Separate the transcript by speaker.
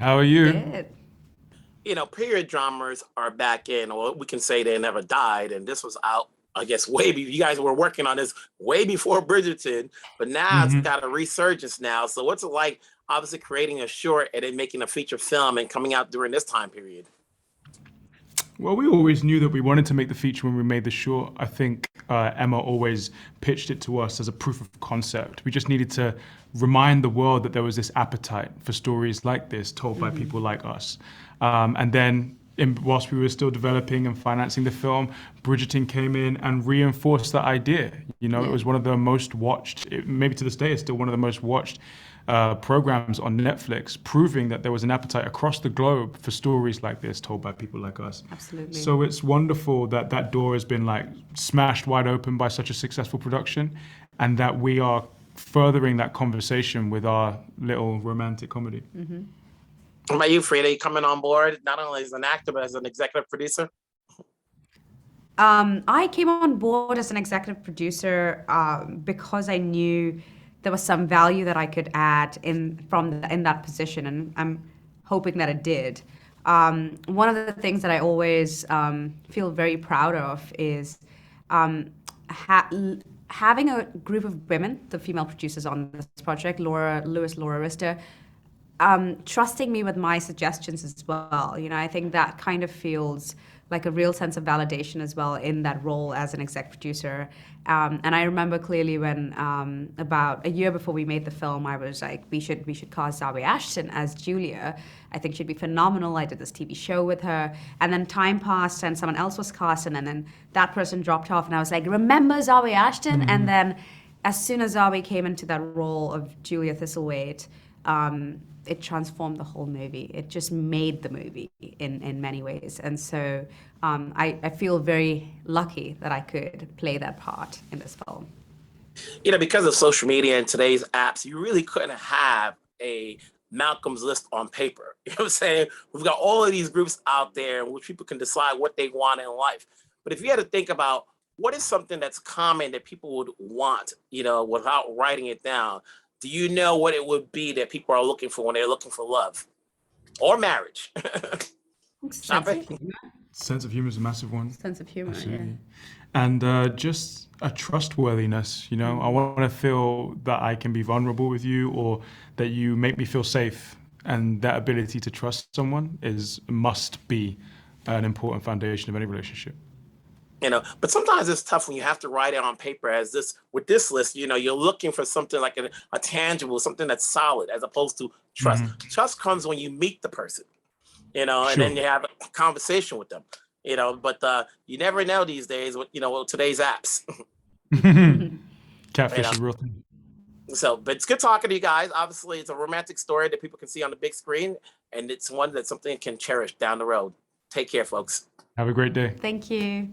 Speaker 1: How are you?
Speaker 2: Good.
Speaker 3: Period dramas are back in, or we can say they never died. And this was out, I guess, you guys were working on this way before Bridgerton, but now it's
Speaker 1: Hmm.
Speaker 3: got a resurgence now. So what's it like, obviously, creating a short and then making a feature film and coming out during this time period?
Speaker 1: Well, we always knew that we wanted to make the feature when we made the short. I think Emma always pitched it to us as a proof of concept. We just needed to remind the world that there was this appetite for stories like this told by people like us. And then, whilst we were still developing and financing the film, Bridgerton came in and reinforced that idea. It
Speaker 2: Yeah.
Speaker 1: was one of the most watched, maybe to this day, it's still one of the most watched programs on Netflix, proving that there was an appetite across the globe for stories like this told by people like us.
Speaker 2: Absolutely.
Speaker 1: So it's wonderful that that door has been like smashed wide open by such a successful production, and that we are furthering that conversation with our little romantic comedy.
Speaker 3: What about you, Frida? You coming on board not only as an actor but as an executive producer?
Speaker 2: I came on board as an executive producer because I knew there was some value that I could add in that position, and I'm hoping that it did. One of the things that I always feel very proud of is um, having a group of women, the female producers on this project, Laura Lewis, Laura Rister, trusting me with my suggestions as well. I think that kind of feels like a real sense of validation as well in that role as an exec producer. And I remember clearly when about a year before we made the film, I was like, we should cast Zawe Ashton as Julia. I think she'd be phenomenal. I did this TV show with her, and then time passed and someone else was cast, and then that person dropped off, and I was like, remember Zawe Ashton? And then as soon as Zawe came into that role of Julia Thistlewaite, it transformed the whole movie. It just made the movie in many ways. And so I feel very lucky that I could play that part in this film.
Speaker 3: Because of social media and today's apps, you really couldn't have a Malcolm's list on paper. You know what I'm saying? We've got all of these groups out there in which people can decide what they want in life. But if you had to think about what is something that's common that people would want, without writing it down, do you know what it would be that people are looking for when they're looking for love or marriage?
Speaker 2: Sense of
Speaker 3: Shopee?
Speaker 2: humor.
Speaker 1: Sense of humor is a massive one.
Speaker 2: Sense of humor, yeah.
Speaker 1: Absolutely. And just a trustworthiness. I want to feel that I can be vulnerable with you, or that you make me feel safe. And that ability to trust someone must be an important foundation of any relationship.
Speaker 3: But sometimes it's tough when you have to write it on paper with this list, you're looking for something like a tangible, something that's solid, as opposed to trust.
Speaker 1: Hmm.
Speaker 3: Trust comes when you meet the person, and then
Speaker 1: Sure.
Speaker 3: you have a conversation with them, but you never know these days with today's apps. you
Speaker 1: Catfish
Speaker 3: know
Speaker 1: is a real thing.
Speaker 3: so but it's good talking to you guys. Obviously it's a romantic story that people can see on the big screen, and it's one that something can cherish down the road. Take care, folks.
Speaker 1: Have a great day.
Speaker 2: Thank you.